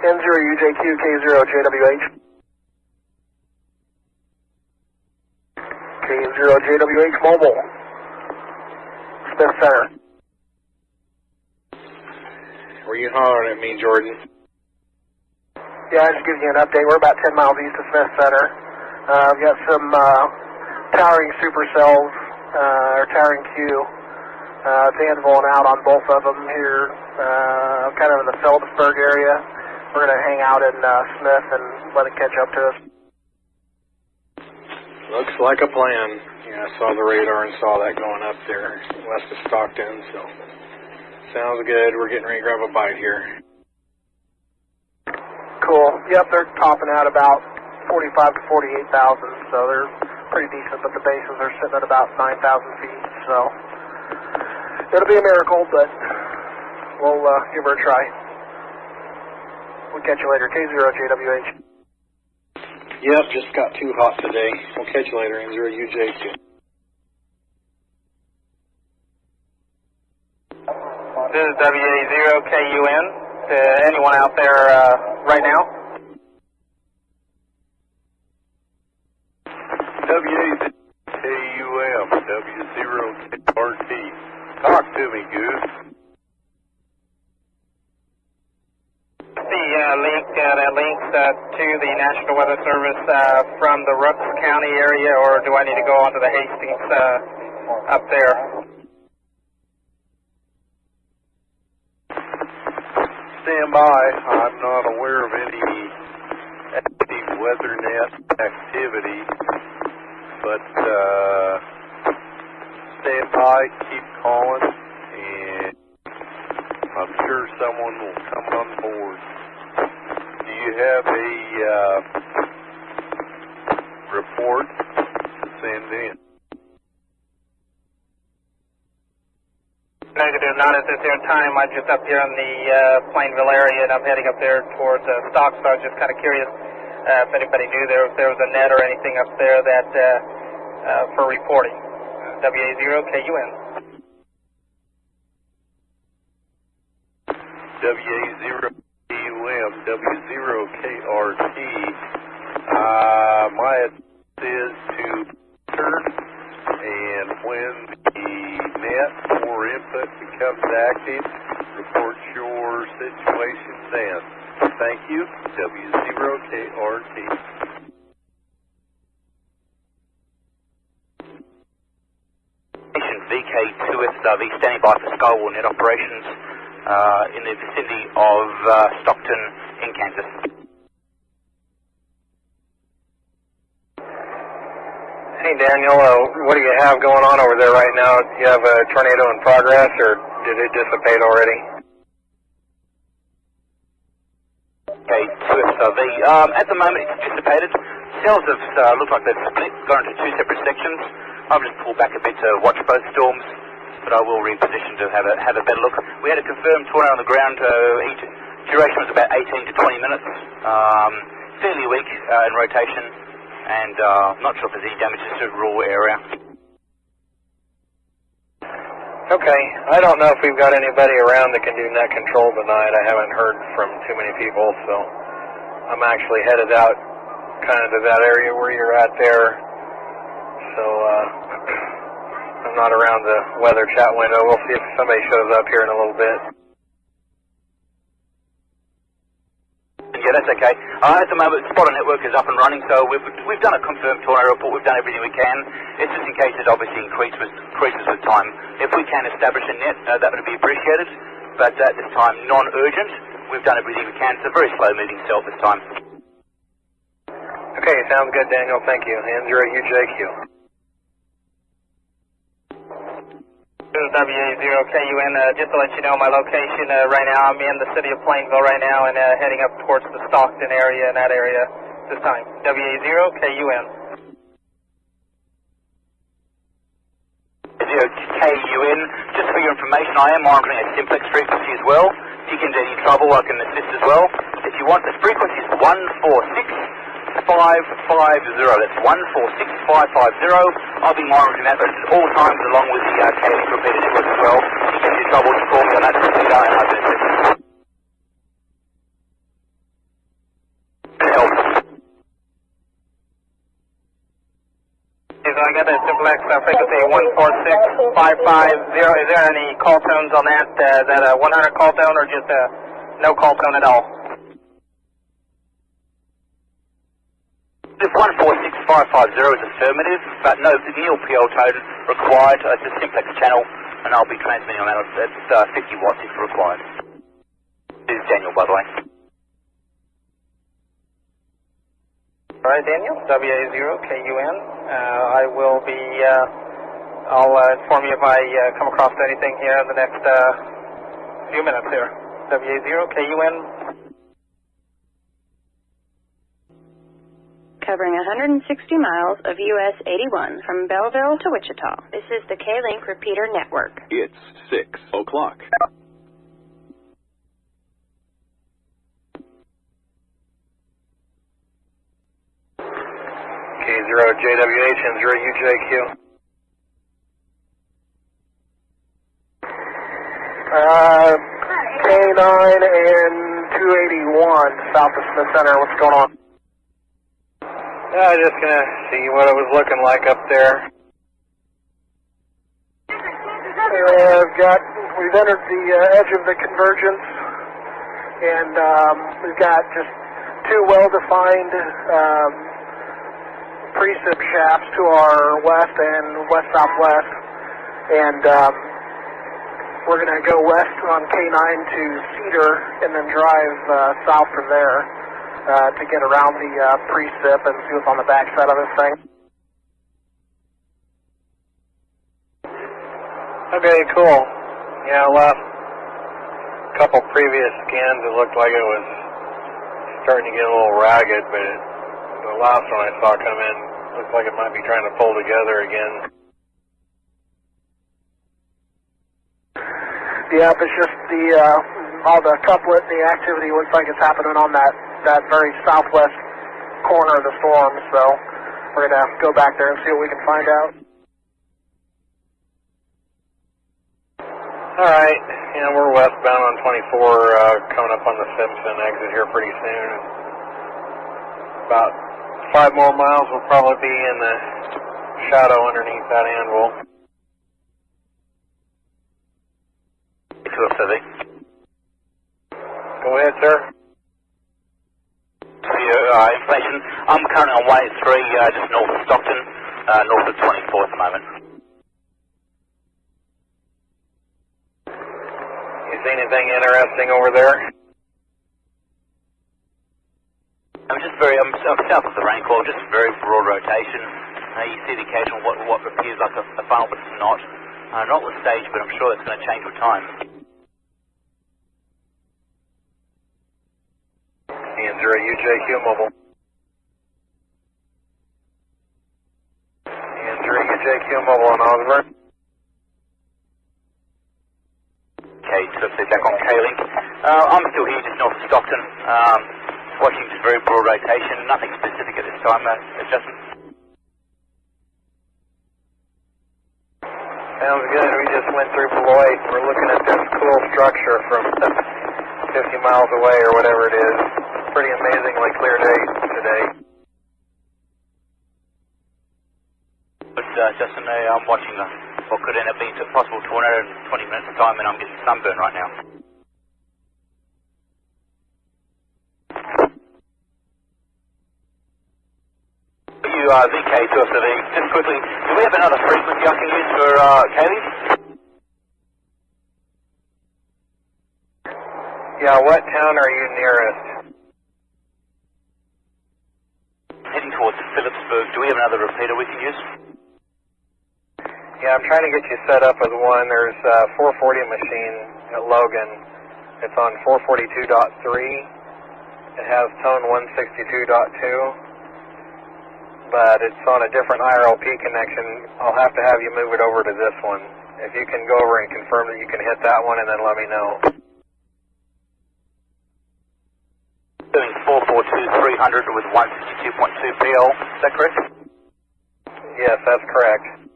N0UJQ K0JWH. K0JWH Mobile. Smith Center. Were you hollering at me, Jordan? Yeah, just giving you an update. We're about 10 miles east of Smith Center. We've got some towering supercells, or towering Q, fans rolling out on both of them here, kind of in the Phillipsburg area. We're going to hang out in Smith and let it catch up to us. Looks like a plan. Yeah, I saw the radar and saw that going up there west of Stockton, so sounds good. We're getting ready to grab a bite here. Cool. Yep, they're topping out about 45 to 48,000, so they're pretty decent, but the bases are sitting at about 9,000 feet, so it'll be a miracle, but we'll give her a try. We'll catch you later. K0JWH. Yep, just got too hot today. We'll catch you later, N0UJQ. This is WA0KUN. Anyone out there right now? WA0KUM, W0KRT. Talk to me, Goose. That links to the National Weather Service from the Rooks County area, or do I need to go onto the Hastings up there? Stand by. I'm not aware of any active WeatherNet activity, but stand by, keep calling, and I'm sure someone will come on board. Do you have a report to send in? Negative, not at this here time. I'm just up here in the Plainville area, and I'm heading up there towards Stock, so I was just kind of curious if anybody knew if there was a net or anything up there that for reporting. WA0KUN. WA0KUM, W0KRT. My advice is to turn, and when the net or input becomes active, report your situation then. Thank you, W0KRT. VK2SW standing by for Skywall net operations in the vicinity of Stockton in Kansas. Hey Daniel, what do you have going on over there right now? Do you have a tornado in progress, or did it dissipate already? Okay, 2SW. At the moment it's dissipated. Cells have looked like they've split, gone into two separate sections. I've just pulled back a bit to watch both storms, but I will reposition to have a better look. We had a confirmed tornado on the ground. Each duration was about 18 to 20 minutes. Fairly weak in rotation, and not sure if there's any damages to the rural area. Okay, I don't know if we've got anybody around that can do net control tonight. I haven't heard from too many people, so I'm actually headed out kind of to that area where you're at there. So I'm not around the weather chat window. We'll see if somebody shows up here in a little bit. Yeah, that's okay. At the moment, Spotter Network is up and running, so we've done a confirmed tornado report. We've done everything we can. It's just in case it obviously increases with time. If we can establish a net, that would be appreciated. But at this time, non-urgent. We've done everything we can. It's a very slow-moving cell this time. Okay, sounds good, Daniel. Thank you. N0UJQ. This is WA0KUN. Just to let you know my location right now, I'm in the city of Plainville right now and heading up towards the Stockton area, in that area this time. WA0KUN. KUN. Just for your information, I am monitoring a simplex frequency as well. If you get into any trouble, I can assist as well. If you want, the frequency is 146.550. That's 146.550. I'll be monitoring that at all times along with the KS repeater network as well. If you get into trouble, just call me on that repeater and I can assist. so I got a duplex frequency 146.550. Is there any call tones on that? Is that a 100 call tone or just a no call tone at all? If 146550 is affirmative, but no nil PL tone required. It's a simplex channel, and I'll be transmitting on that. It's 50 watts if required. This is Daniel, by the way. All right, Daniel, WA0KUN. I will be, I'll inform you if I come across anything here in the next few minutes here. WA0KUN. Covering 160 miles of US 81 from Belleville to Wichita. This is the K-Link Repeater Network. It's 6 o'clock. K0JWH and 0UJQ. K9 and 281 south of Smith Center. What's going on? Just gonna see what it was looking like up there. We've entered the edge of the convergence, and we've got just two well-defined precip shafts to our west and west-southwest, and we're going to go west on K9 to Cedar and then drive south from there to get around the precip and see what's on the backside of this thing. Okay, cool. Yeah, last couple previous scans, it looked like it was starting to get a little ragged, but the last one I saw come in looked like it might be trying to pull together again. Yeah, it's just all the couplet, the activity looks like it's happening on that very southwest corner of the storm, so we're going to go back there and see what we can find out. Alright, we're westbound on 24, coming up on the Simpson exit here pretty soon. About 5 more miles, we'll probably be in the shadow underneath that anvil. Go ahead, sir. Information. I'm currently on 183, just north of Stockton, north of 24 at the moment. You see anything interesting over there? I'm south of the rainfall, just very broad rotation. You see the occasional what appears like a funnel, but it's not. Not with stage, but I'm sure that's going to change with time. And 0UJQ mobile. And 0UJQ mobile on Osborne. Okay, so back on K-Link. I'm still here just north of Stockton. Watching just very broad rotation. Nothing specific at this time. Adjustment. Sounds good. We just went through Beloit. We're looking at this cool structure from 50 miles away or whatever it is. Pretty amazingly clear day today. But Justin, I'm watching what could end up being a possible tornado in 20 minutes time, and I'm getting sunburn right now. You VK2SV, just quickly, do we have another frequency I can use for Kaylee? Yeah, what town are you nearest? Heading towards Phillipsburg. Do we have another repeater we can use? Yeah, I'm trying to get you set up with one. There's a 440 machine at Logan. It's on 442.3. It has tone 162.2. But it's on a different IRLP connection. I'll have to have you move it over to this one. If you can go over and confirm that you can hit that one, and then let me know. Doing 442-300 with 162.2 PL, is that correct? Yes, that's correct.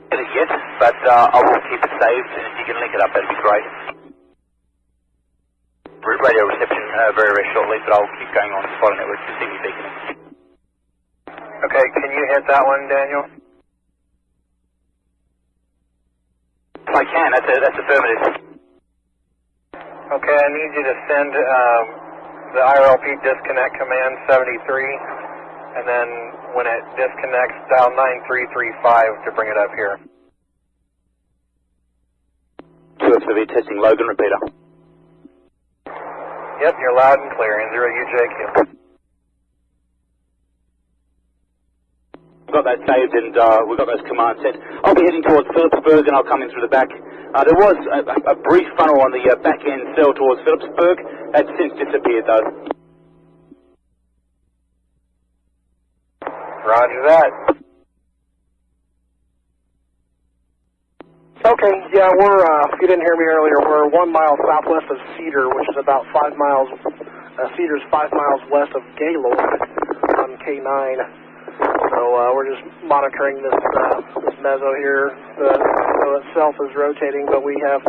Get it yet, but I will keep it saved, and if you can link it up, that'd be great. Radio reception very, very shortly, but I'll keep going on the spot network to see me beaconing. Okay, can you hit that one, Daniel? I can, that's affirmative. Okay, I need you to send the IRLP disconnect command 73, and then when it disconnects, dial 9335 to bring it up here. 2SOV testing Logan repeater. Yep, you're loud and clear, N0UJQ. We've got that saved and we've got those commands set. I'll be heading towards Phillipsburg and I'll come in through the back. There was a brief funnel on the back end cell towards Phillipsburg. That's since disappeared though. Roger that. Okay, yeah, we're, if you didn't hear me earlier, we're 1 mile southwest of Cedar, which is about 5 miles, Cedar's 5 miles west of Gaylord on K9. So we're just monitoring this meso here. The meso itself is rotating, but we have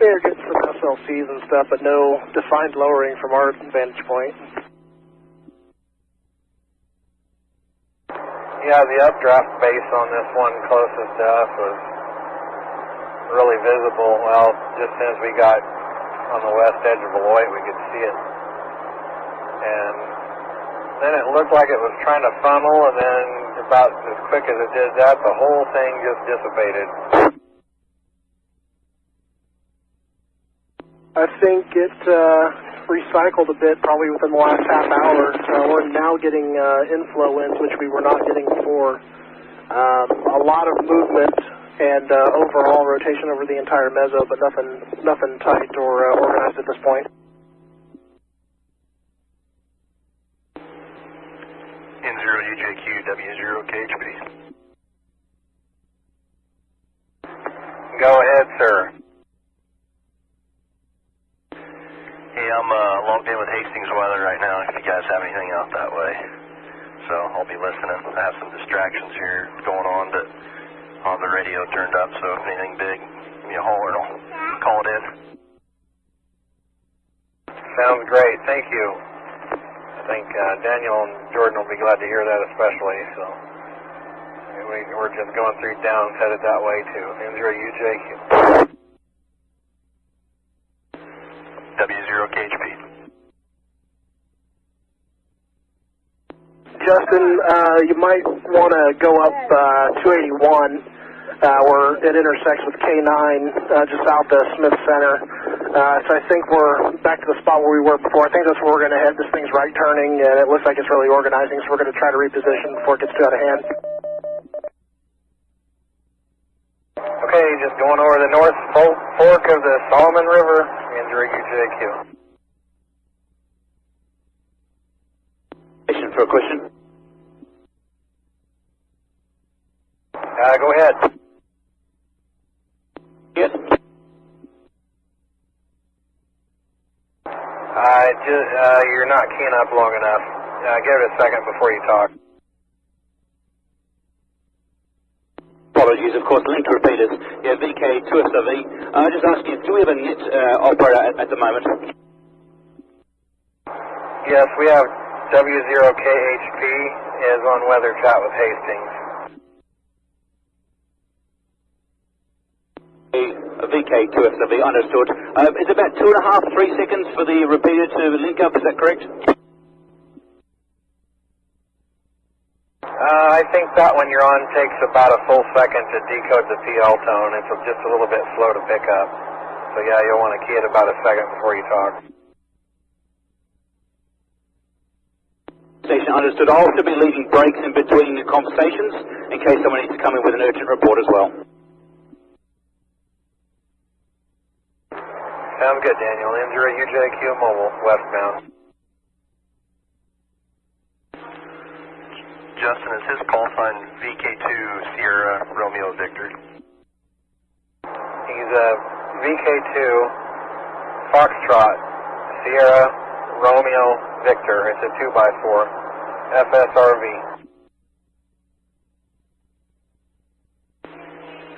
we're getting some SLCs and stuff, but no defined lowering from our vantage point. Yeah, the updraft base on this one closest to us was really visible. Well, just as soon as we got on the west edge of Beloit, we could see it. And then it looked like it was trying to funnel, and then about as quick as it did that, the whole thing just dissipated. I think it recycled a bit probably within the last half hour. We're now getting inflow winds, which we were not getting before. A lot of movement and overall rotation over the entire meso, but nothing tight or organized at this point. N0UJQ, W0KHP. Go ahead, sir. Hey, I'm logged in with Hastings weather right now, if you guys have anything out that way. So I'll be listening. I have some distractions here going on, but I'll have the radio turned up, so if anything big, give me a holler and I'll call it in. Sounds great. Thank you. I think Daniel and Jordan will be glad to hear that especially, so we're just going through downs headed that way too. N0UJQ. W0KHP. Justin, you might want to go up 281 where it intersects with K9 just south of Smith Center. So I think we're back to the spot where we were before. I think that's where we're going to head. This thing's right turning, and it looks like it's really organizing, so we're going to try to reposition before it gets too out of hand. Okay, just going over the north fork of the Solomon River, N0UJQ. For a question. Go ahead. Yes. You're not keying up long enough. Give it a second before you talk. Apologies, of course, link repeaters. Yeah, VK2SOV. Just asking, do we have a net operator at the moment? Yes, we have W0KHP is on weather chat with Hastings. VK2SOV, understood. It's about 2.5, 3 seconds for the repeater to link up, is that correct? I think that one you're on takes about a full second to decode the PL tone. It's just a little bit slow to pick up. So yeah, you'll want to key it about a second before you talk. Station understood. I'll also be leaving breaks in between the conversations in case someone needs to come in with an urgent report as well. Sounds good, Daniel. N0UJQ mobile, westbound. Justin, is his call sign VK2 Sierra Romeo Victor? He's a VK2 Foxtrot Sierra Romeo Victor. It's a 2x4 FSRV.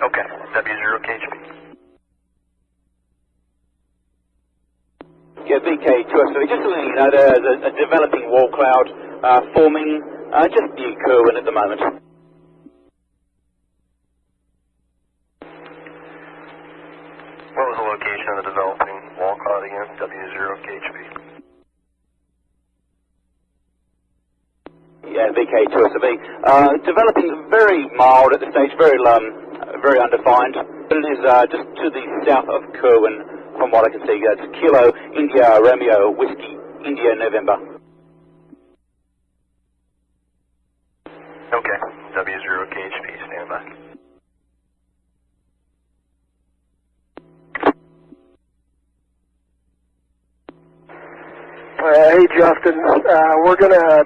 Okay, W0KHP. Yeah, VK2SOV. Just to let you know, there's a developing wall cloud forming Just near Kerwin at the moment. What was the location of the developing wall cloud again? W0KHP. Yeah, VK2SV. Developing very mild at the stage, very undefined. But it is just to the south of Kerwin, from what I can see. It's Kilo, India, Romeo, Whiskey, India, November. Okay, W0KHP, stand by. Hey, Justin. We're going to,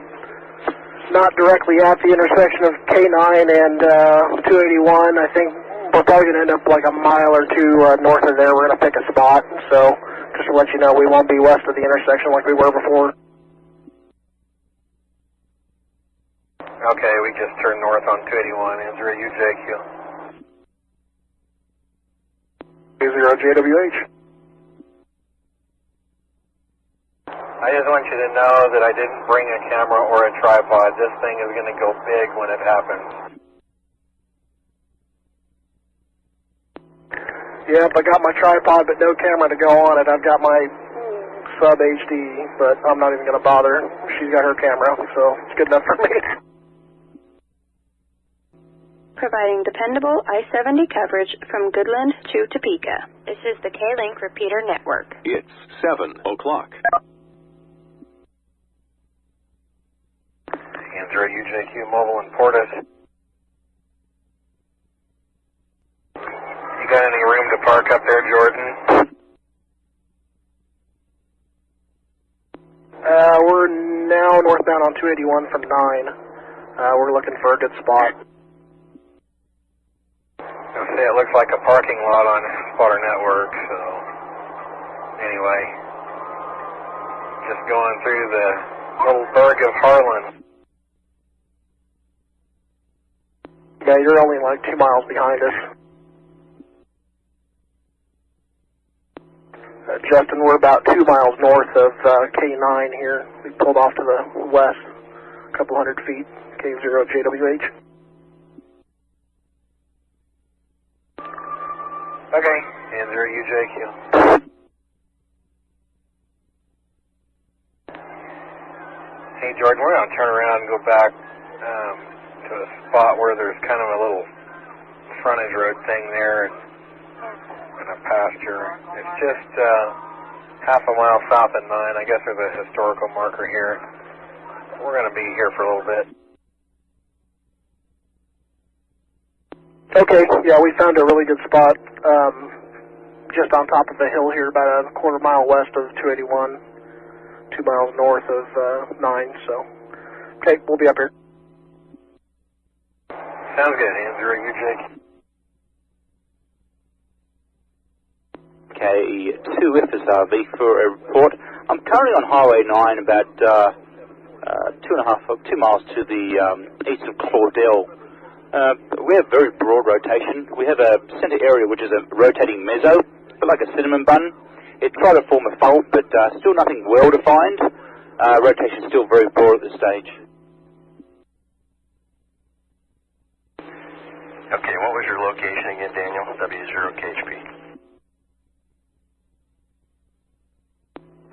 not directly at the intersection of K9 and 281. I think we're probably going to end up like a mile or two north of there. We're going to pick a spot. So just to let you know, we won't be west of the intersection like we were before. Okay, we just turned north on 281. Answer UJQ. K0JWH. I just want you to know that I didn't bring a camera or a tripod. This thing is going to go big when it happens. Yep, I got my tripod but no camera to go on it. I've got my sub HD, but I'm not even going to bother. She's got her camera, so it's good enough for me. Providing dependable I-70 coverage from Goodland to Topeka. This is the K-Link Repeater Network. It's 7 o'clock. Answer UJQ Mobile and Portis. You got any room to park up there, Jordan? We're now northbound on 281 from 9. We're looking for a good spot. I'll say it looks like a parking lot on Spotter Network, so anyway, just going through the little burg of Harlan. Yeah, you're only like 2 miles behind us. Justin, we're about 2 miles north of K9 here. We pulled off to the west, a couple hundred feet, K0JWH. Okay, Answer UJQ. Hey, Jordan, we're going to turn around and go back to a spot where there's kind of a little frontage road thing there and a pasture. It's just half a mile south of 9. I guess there's a historical marker here. We're going to be here for a little bit. Okay, yeah, we found a really good spot just on top of the hill here, about a quarter mile west of 281, 2 miles north of 9, so, okay, we'll be up here. Sounds good, Answer UJQ. K2FSRV for a report. I'm currently on Highway 9 about 2 miles to the east of Claudel. We have very broad rotation. We have a center area which is a rotating meso, a bit like a cinnamon bun. It tried to form a funnel, but still nothing well defined. Rotation still very broad at this stage. Okay, what was your location again, Daniel? W0KHP.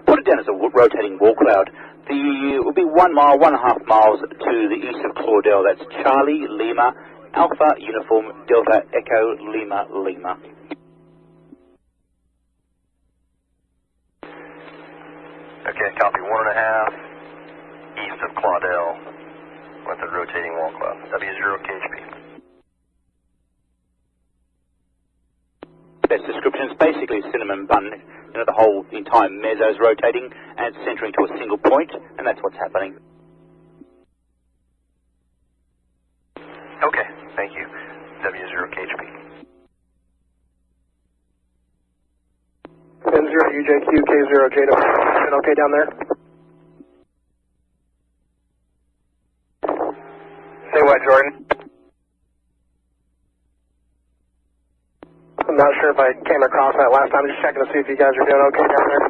Put it down as a rotating wall cloud. It will be 1 mile, 1.5 miles to the east of Claudel. That's Charlie, Lima, Alpha, Uniform, Delta, Echo, Lima, Lima. Okay, copy 1.5 east of Claudel with a rotating wall cloud. W0KHP. Best description is basically a cinnamon bun. You know, the whole entire meso is rotating and it's centering to a single point, and that's what's happening. Okay, thank you. W0KHP. N0UJQ, K0JW. Okay down there? Say what, Jordan? I'm not sure if I came across that last time. Just checking to see if you guys are doing okay down there.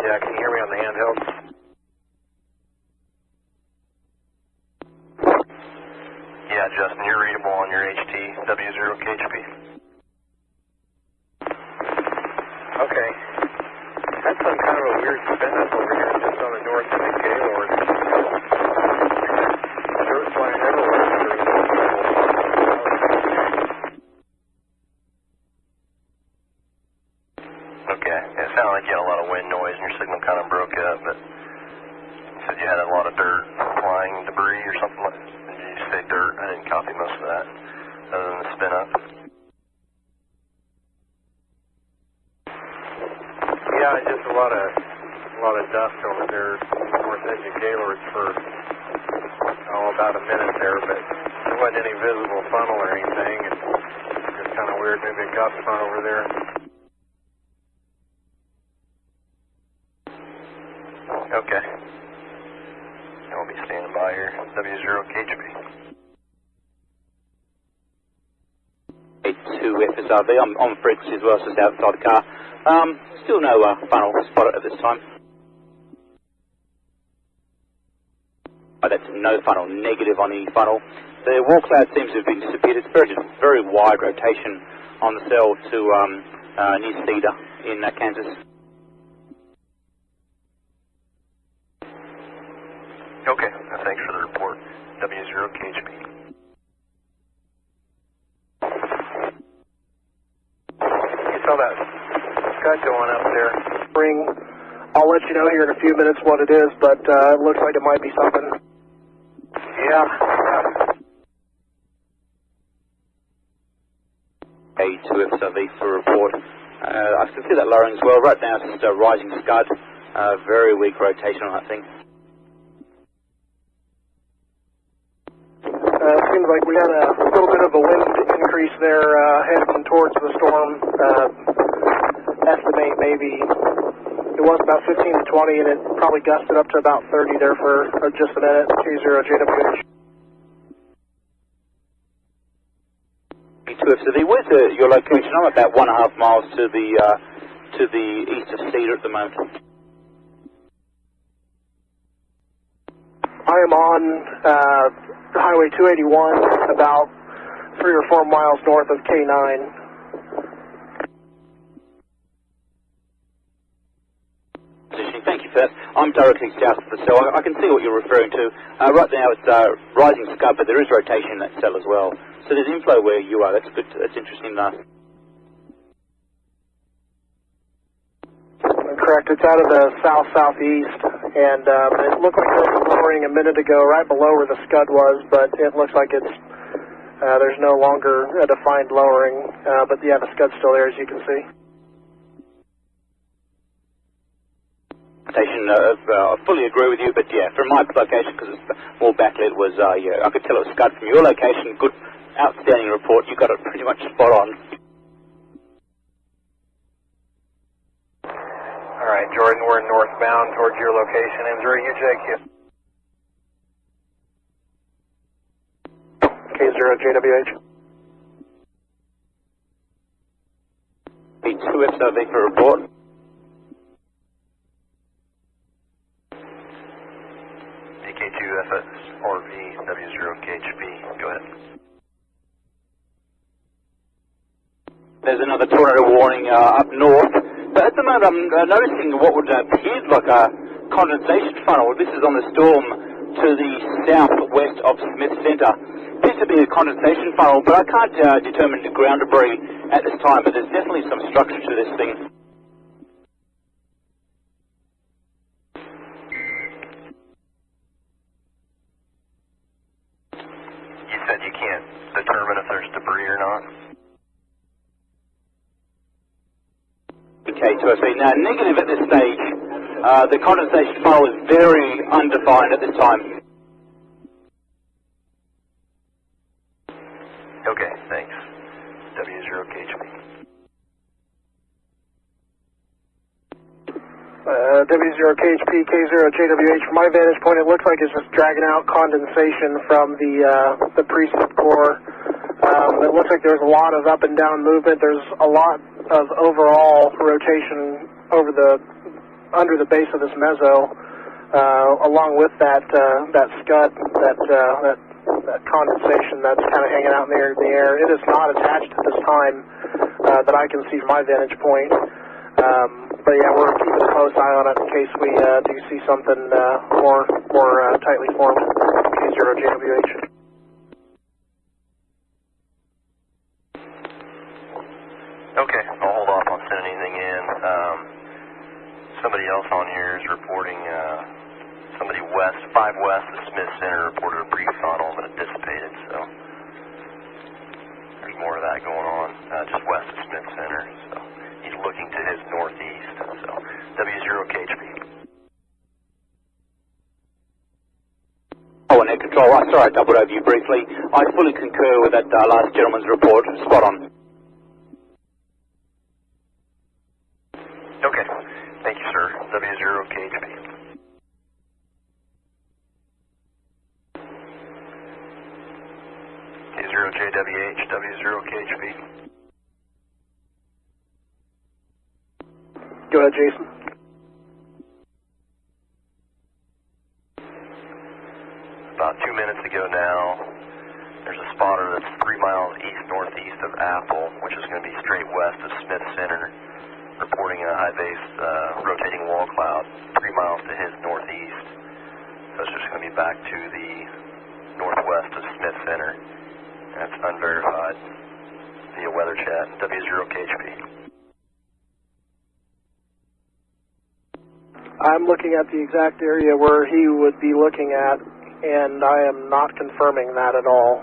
Yeah, can you hear me on the handheld? Okay. That's some kind of a weird spin up over here just on the north end of Gaylord. Short flying everywhere. Okay. It sounded like you had a lot of wind noise and your signal kind of broke up, but you said you had a lot of dirt, flying debris or something like that. Did you say dirt? I didn't copy most of that, other than the spin up. Yeah, just a lot of dust over there north edge of Gaylord for about a minute there, but there wasn't any visible funnel or anything, and it's kind of weird, maybe a gust front over there. Okay. I'll be standing by here. W0KHB. 82FSRB. I'm on frequency as well, just outside the car. Still no funnel spotted at this time. Oh, that's no funnel, negative on the funnel. The wall cloud seems to have been disappeared. It's very wide rotation on the cell to near Cedar in Kansas. Okay, thanks for the report. W0KHB. You saw that scud going up there. I'll let you know here in a few minutes what it is, but it looks like it might be something. Yeah. A2FSRV for a report. I can see that lowering as well. Right now it's just a rising scud. Very weak rotation on that thing. Seems like we had a little bit of a wind increase there heading towards the storm. Estimate maybe it was about 15 to 20, and it probably gusted up to about 30 there for just a minute. K0JWH. A2FSRV, where's your location? I'm about 1.5 miles to the east of Cedar at the moment. I am on Highway 281, about 3 or 4 miles north of K9. Thank you for that. I'm directly south of the cell. I can see what you're referring to. Right now it's rising scud, but there is rotation in that cell as well. So there's inflow where you are. That's good. That's interesting. Correct. It's out of the south-southeast, and it looked like there was lowering a minute ago right below where the scud was, but it looks like it's there's no longer a defined lowering, but yeah, the scud's still there, as you can see. I fully agree with you, but yeah, from my location, because it's more backlit, was yeah, I could tell it was scud from your location. Good, outstanding report. You got it pretty much spot on. All right, Jordan, we're northbound towards your location. Andrew, UJQ. K0JWH. A2FSRV for report. DK2FSRV, W0KHB. Go ahead. There's another tornado warning up north. But at the moment I'm noticing what would appear like a condensation funnel. This is on the storm to the southwest of Smith Center. Appears to be a condensation funnel, but I can't determine the ground debris at this time, but there's definitely some structure to this thing. You said you can't determine if there's debris or not? Okay, so now negative at this stage. The condensation funnel is very undefined at this time. Okay, thanks. W0KHB. W0KHP, K0JWH. From my vantage point, it looks like it's just dragging out condensation from the precip core. It looks like there's a lot of up and down movement. There's a lot of overall rotation under the base of this meso, along with that scud, that condensation that's kind of hanging out in the air. It is not attached at this time that I can see from my vantage point. But yeah, we're keeping a close eye on it in case we do see something more tightly formed. K0JWH. Okay, I'll hold off on sending anything in. Somebody else on here is reporting, somebody 5 west of Smith Center reported a brief funnel, but it dissipated, so there's more of that going on, just west of Smith Center, so he's looking to his northeast, so W0KHP. Oh, and control, sorry I doubled over you briefly. I fully concur with that last gentleman's report, spot on. Okay. Thank you, sir. W0KHP. K0JWH, W0KHP. Go ahead, Jason. About 2 minutes ago now, there's a spotter that's 3 miles east-northeast of Apple, which is going to be straight west of Smith Center, reporting a high base rotating wall cloud 3 miles to his northeast. So it's just going to be back to the northwest of Smith Center. That's unverified via weather chat, W0KHP. I'm looking at the exact area where he would be looking at, and I am not confirming that at all.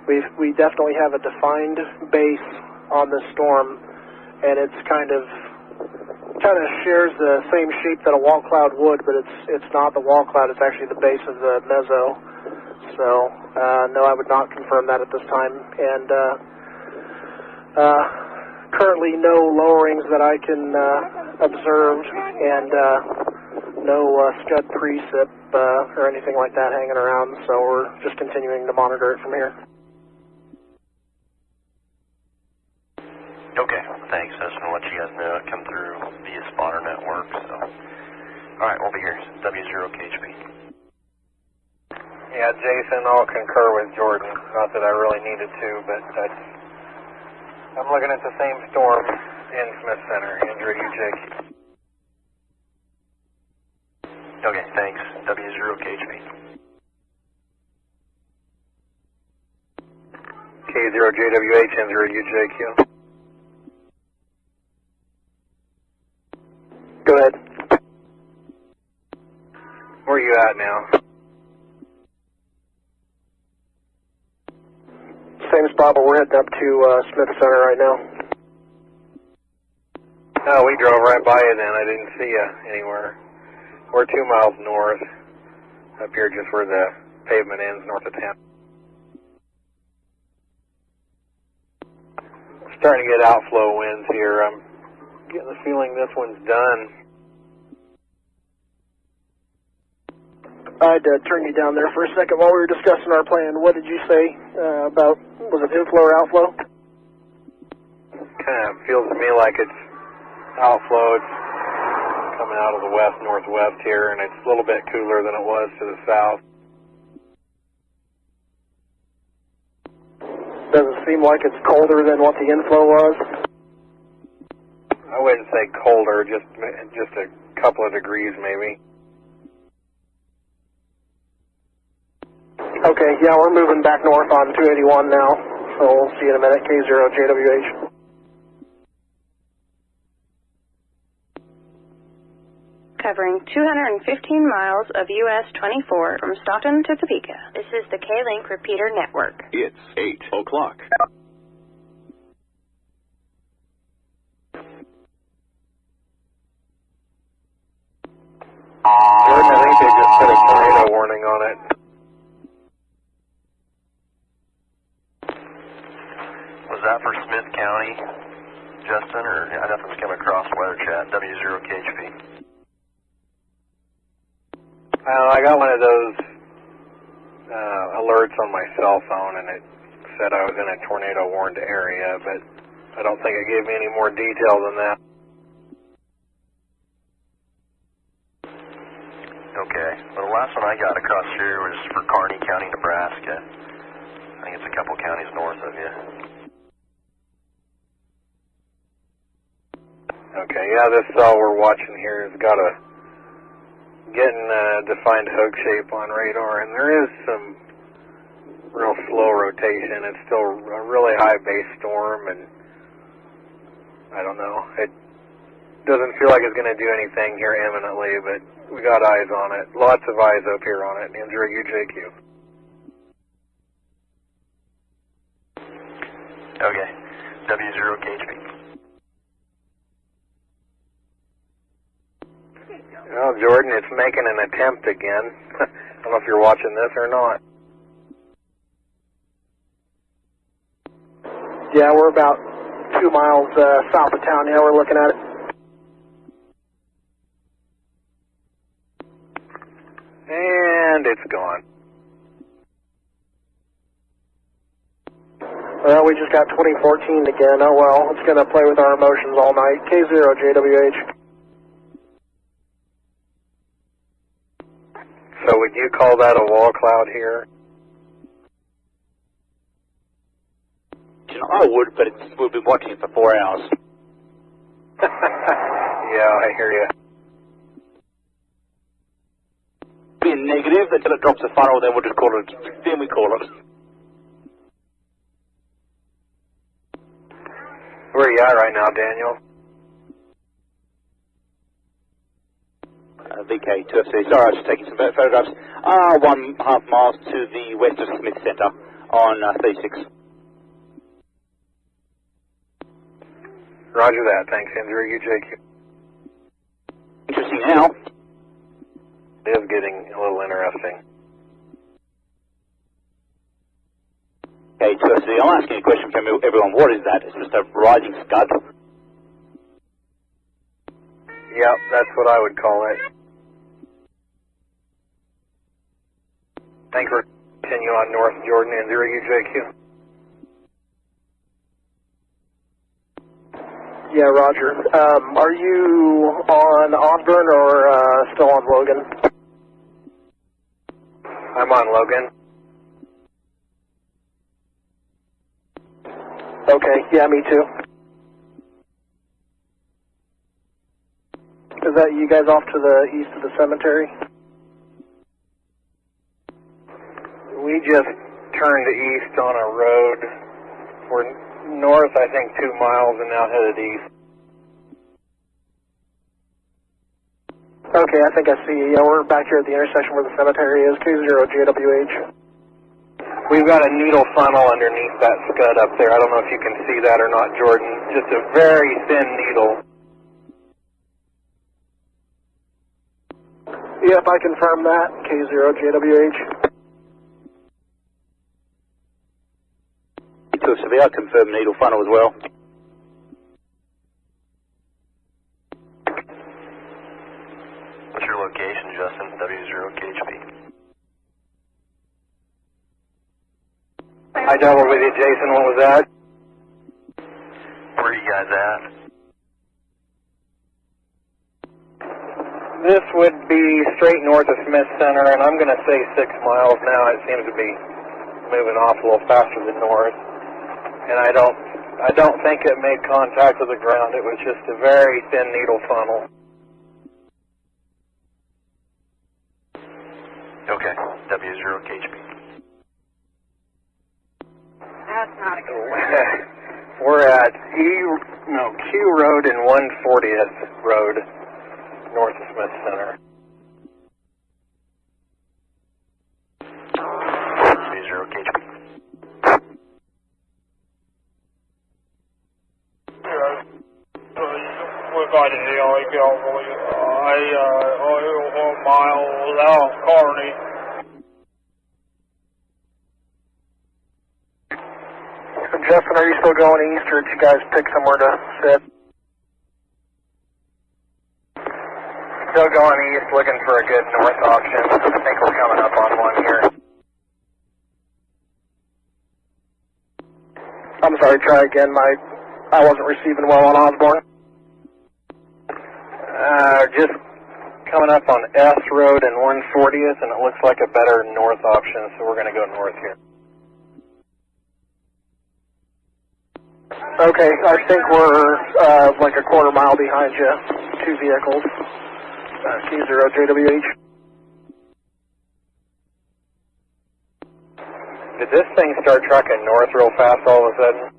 We definitely have a defined base on this storm, and it's kind of shares the same shape that a wall cloud would, but it's not the wall cloud, it's actually the base of the meso. So no, I would not confirm that at this time, and currently no lowerings that I can observe, and no scud precip or anything like that hanging around, so we're just continuing to monitor it from here. Okay, thanks. I just want to let you guys know it come through via spotter network, so. Alright, we'll be here. W0KHP. Yeah, Jason, I'll concur with Jordan. Not that I really needed to, but I'm looking at the same storm in Smith Center. Andrew, UJQ. Okay, thanks. W0KHP. K0JWH, N0UJQ. Go ahead. Where are you at now? Same spot, but we're heading up to Smith Center right now. Oh, we drove right by you then. I didn't see you anywhere. We're 2 miles north, up here just where the pavement ends north of town. Starting to get outflow winds here. I'm getting the feeling this one's done. I'd turn you down there for a second while we were discussing our plan. What did you say about, was it inflow or outflow? Kind of feels to me like it's outflow. It's coming out of the west-northwest here, and it's a little bit cooler than it was to the south. Does it seem like it's colder than what the inflow was? I wouldn't say colder, just a couple of degrees maybe. Okay, yeah, we're moving back north on 281 now, so we'll see you in a minute. K0JWH. Covering 215 miles of US 24 from Stockton to Topeka. This is the K-Link Repeater Network. It's 8 o'clock. Jordan, I think they just put a tornado warning on it. Was that for Smith County, Justin, or nothing's come across weather chat, W0KHP? I got one of those alerts on my cell phone, and it said I was in a tornado-warned area, but I don't think it gave me any more detail than that. Okay. Well, the last one I got across here was for Kearney County, Nebraska. I think it's a couple counties north of you. Okay, yeah, this cell we're watching here has got a getting a defined hook shape on radar, and there is some real slow rotation. It's still a really high base storm, and I don't know. It doesn't feel like it's going to do anything here imminently, but we got eyes on it. Lots of eyes up here on it. Andrew, UJQ. Okay, W0KHP. Well, Jordan, it's making an attempt again. I don't know if you're watching this or not. Yeah, we're about 2 miles south of town now. We're looking at it. And it's gone. Well, we just got 2014 again. Oh well, it's going to play with our emotions all night. K0JWH. So would you call that a wall cloud here? I would, but we've been watching it for 4 hours. Yeah, I hear you. Be a negative until it drops a funnel, then we'll just call it. Then we call it. Where are you at right now, Daniel? VK2FC. Sorry, I was just taking some photographs. 1.5 miles to the west of Smith Centre on 36. Roger that. Thanks, Andrew. UJQ. Interesting now. It is getting a little interesting. K2FC. I'm asking a question from everyone. What is that? It's just a rising scud. Yep, that's what I would call it. Thanks for continue on North Jordan and 0UJQ. Yeah, Roger. Are you on Osborne or still on Logan? I'm on Logan. Okay, yeah, me too. Is that you guys off to the east of the cemetery? We just turned east on a road. We're north, I think, 2 miles and now headed east. Okay, I think I see you. Yeah, we're back here at the intersection where the cemetery is. K0JWH. We've got a needle funnel underneath that scud up there. I don't know if you can see that or not, Jordan. Just a very thin needle. Yep, I confirm that. K0JWH. I confirm needle funnel as well. What's your location, Justin? W0KHP. I doubled with you, Jason. What was that? Where are you guys at? This would be straight north of Smith Center, and I'm going to say 6 miles now. It seems to be moving off a little faster than north. And I don't think it made contact with the ground. It was just a very thin needle funnel. Okay, W0KHP. That's not a good one. We're at Q Road and 140th Road, north of Smith Center. W0KHP. We're going to the miles out, Carney. Justin, are you still going east, or did you guys pick somewhere to sit? Still going east, looking for a good north option. I think we're coming up on one here. I'm sorry, try again. I wasn't receiving well on Osborne. Just coming up on S Road and 140th, and it looks like a better north option, so we're going to go north here. Okay, I think we're like a quarter mile behind you. 2 vehicles. K0JWH. Did this thing start trucking north real fast all of a sudden?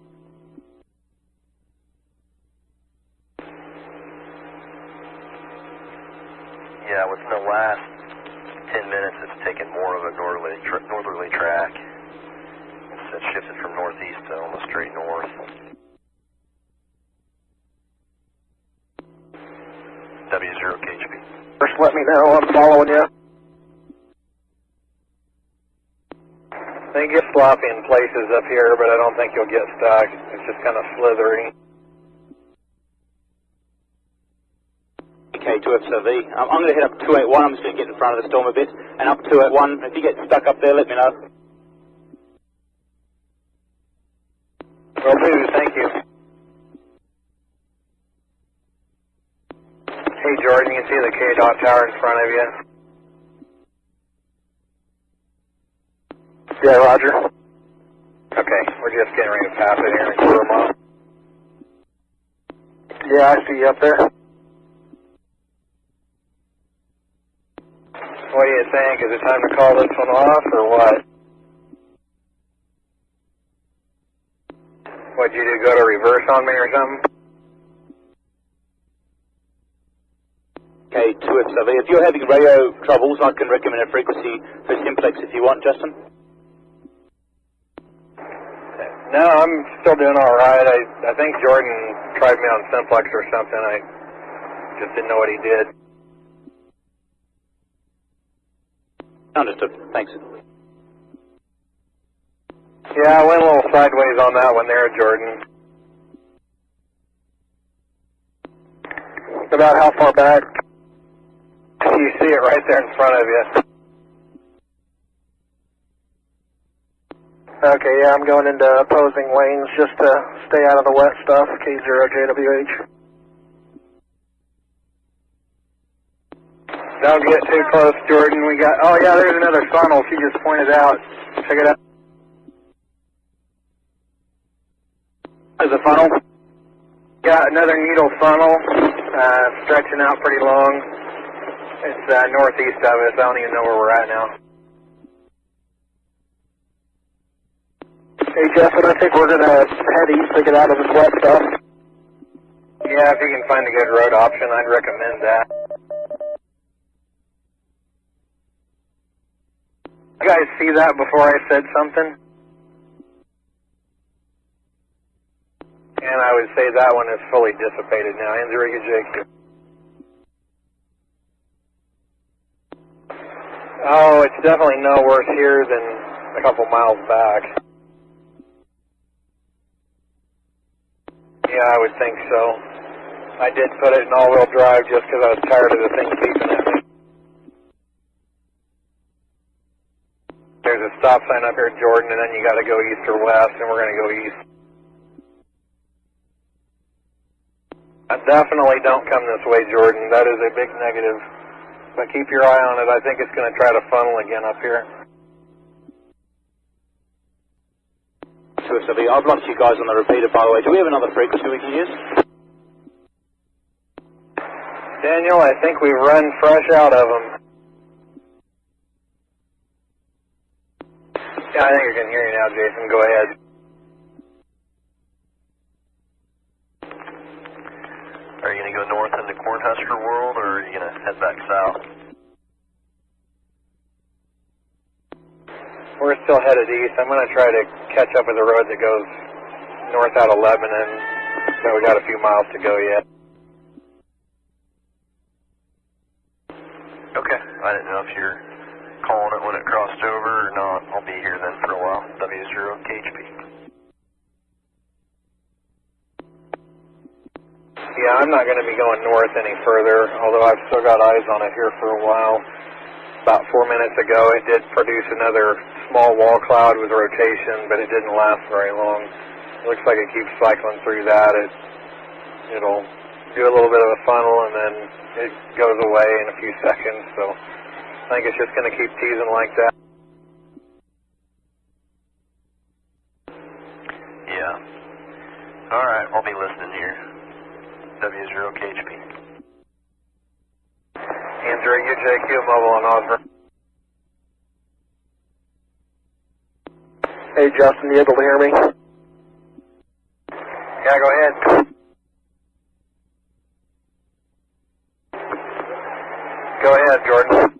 Yeah, within the last 10 minutes, it's taken more of a northerly track. It's shifted from northeast to almost straight north. W0KHP. First, let me know. I'm following you. They get sloppy in places up here, but I don't think you'll get stuck. It's just kind of slithery. Okay, 2FSV. I'm going to head up 281. I'm just going to get in front of the storm a bit. And up 281. If you get stuck up there, let me know. Will do, thank you. Hey Jordan, you can see the K-Dot tower in front of you. Yeah, roger. Okay, we're just getting ready to pass it here in a quarter mile. Yeah, I see you up there. What do you think? Is it time to call this one off, or what? What'd you do, go to reverse on me or something? Okay, 2FSV. If you're having radio troubles, I can recommend a frequency for simplex if you want, Justin. No, I'm still doing all right. I think Jordan tried me on simplex or something. I just didn't know what he did. Understood. Thanks. Yeah, I went a little sideways on that one there, Jordan. About how far back? You see it right there in front of you. Okay, yeah, I'm going into opposing lanes just to stay out of the wet stuff. K0JWH. Don't get too close, Jordan. We got, oh yeah, there's another funnel she just pointed out. Check it out. There's a funnel. Got another needle funnel, stretching out pretty long. It's northeast of us. I don't even know where we're at now. Hey, Jeff, and I think we're going to head east to get out of this wet stuff. Yeah, if you can find a good road option, I'd recommend that. You guys see that before I said something? And I would say that one is fully dissipated now. Anzuriga JQ. Oh, it's definitely no worse here than a couple miles back. Yeah, I would think so. I did put it in all-wheel drive just because I was tired of the thing beeping at me. There's a stop sign up here, Jordan, and then you got to go east or west, and we're going to go east. Definitely don't come this way, Jordan. That is a big negative. But keep your eye on it. I think it's going to try to funnel again up here. I've lost you guys on the repeater, by the way. Do we have another frequency we can use? Daniel, I think we've run fresh out of them. Yeah, I think I can hear you now, Jason. Go ahead. Are you going to go north into Cornhusker World, or are you going to head back south? We're still headed east. I'm going to try to catch up with the road that goes north out of Lebanon, so we got a few miles to go yet. Okay. I didn't know if you're calling it when it crossed over or not. I'll be here then for a while. W0KHP. Yeah, I'm not going to be going north any further, although I've still got eyes on it here for a while. About 4 minutes ago, it did produce another small wall cloud with rotation, but it didn't last very long. It looks like it keeps cycling through that. It'll do a little bit of a funnel, and then it goes away in a few seconds. So I think it's just going to keep teasing like that. Yeah. W0KHP. Andrew, UJQ mobile on Osborne. Hey, Justin, you able to hear me? Yeah, go ahead. Go ahead, Jordan.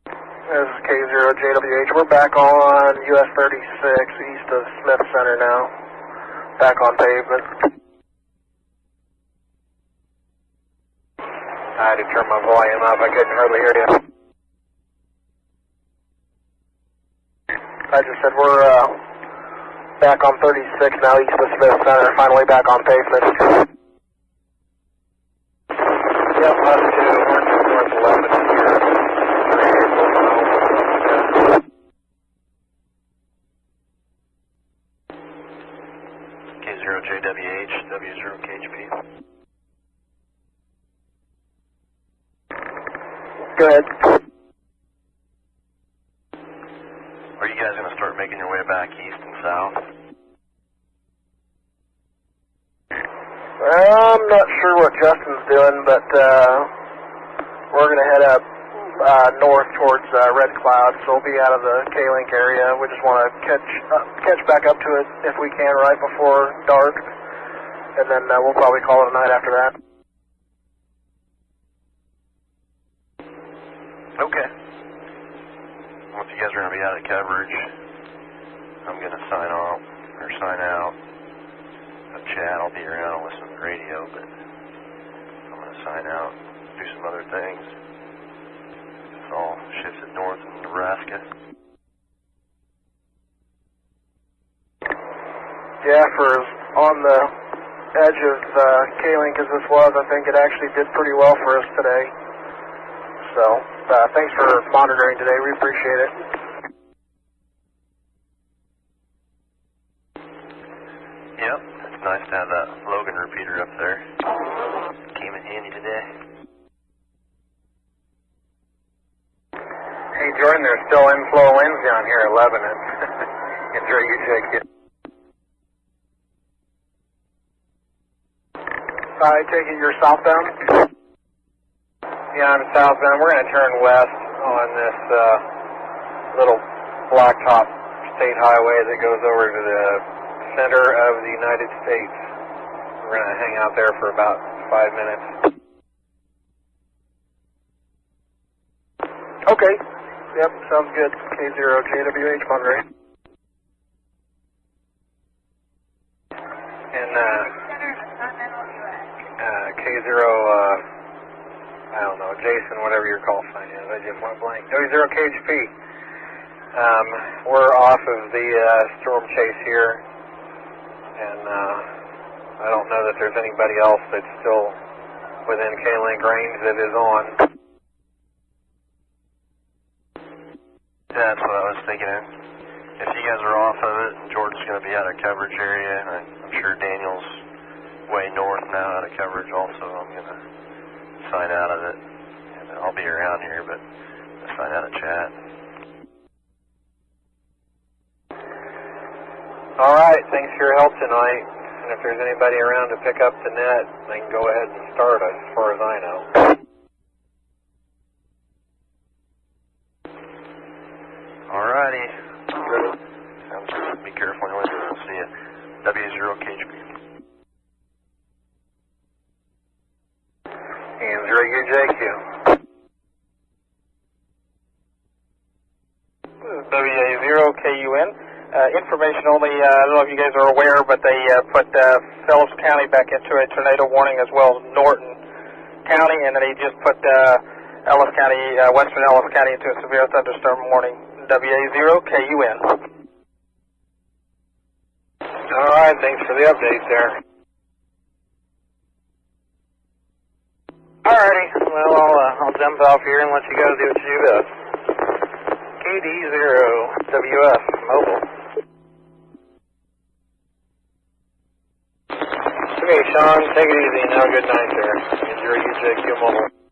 This is K0JWH. We're back on US 36 east of Smith Center now. Back on pavement. I had to turn my volume up. I couldn't hardly hear you. I just said we're back on 36 now east of Smith Center. Finally back on pavement. Yep, latitude 1 north 11 here. K0JWH, W0KHP. Go ahead. Are you guys going to start making your way back east and south? I'm not sure what Justin's doing, but we're going to head up north towards Red Cloud, so we'll be out of the K-Link area. We just want to catch back up to it if we can right before dark, and then we'll probably call it a night after that. Okay. Well, if you guys are going to be out of coverage, I'm going to sign off, or sign out of chat. I'll be around and listen to the radio, but I'm going to sign out, do some other things. It's all shifted north in Nebraska. Yeah, for as on the edge of K-Link as this was, I think it actually did pretty well for us today. So, thanks for monitoring today. We appreciate it. Yep, it's nice to have that Logan repeater up there. Came in handy today. Hey, Jordan, there's still inflow winds down here at Lebanon. Enjoy UJQ. I take it you're southbound? Yeah, I'm southbound. We're going to turn west on this little blacktop state highway that goes over to the center of the United States. We're going to hang out there for about 5 minutes. Okay. Yep, sounds good. K0JWH, Monterey. And K0, I don't know, Jason, whatever your call sign is. I just went blank. W0KHP. We're off of the storm chase here, and I don't know that there's anybody else that's still within K-Link range that is on. Yeah, that's what I was thinking. If you guys are off of it, Jordan's going to be out of coverage area, and I'm sure Daniel's way north now out of coverage also. I'm going to sign out of it, and I'll be around here, but I'll sign out of chat. All right, thanks for your help tonight. And if there's anybody around to pick up the net, they can go ahead and start as far as I know. Alrighty. Sounds good. Be careful on your way through. I'll see you. W0KHP. And 0UJQ. WA0KUN. Information only, I don't know if you guys are aware, but they put Phillips County back into a tornado warning as well as Norton County, and then he just put Ellis County, western Ellis County into a severe thunderstorm warning. WA0KUN. All right, thanks for the update there. Alrighty, well, I'll jump off here and let you guys do what you do best. KD0WF mobile. Okay, Sean, take it easy and have a good night there. Enjoy UJQ mobile.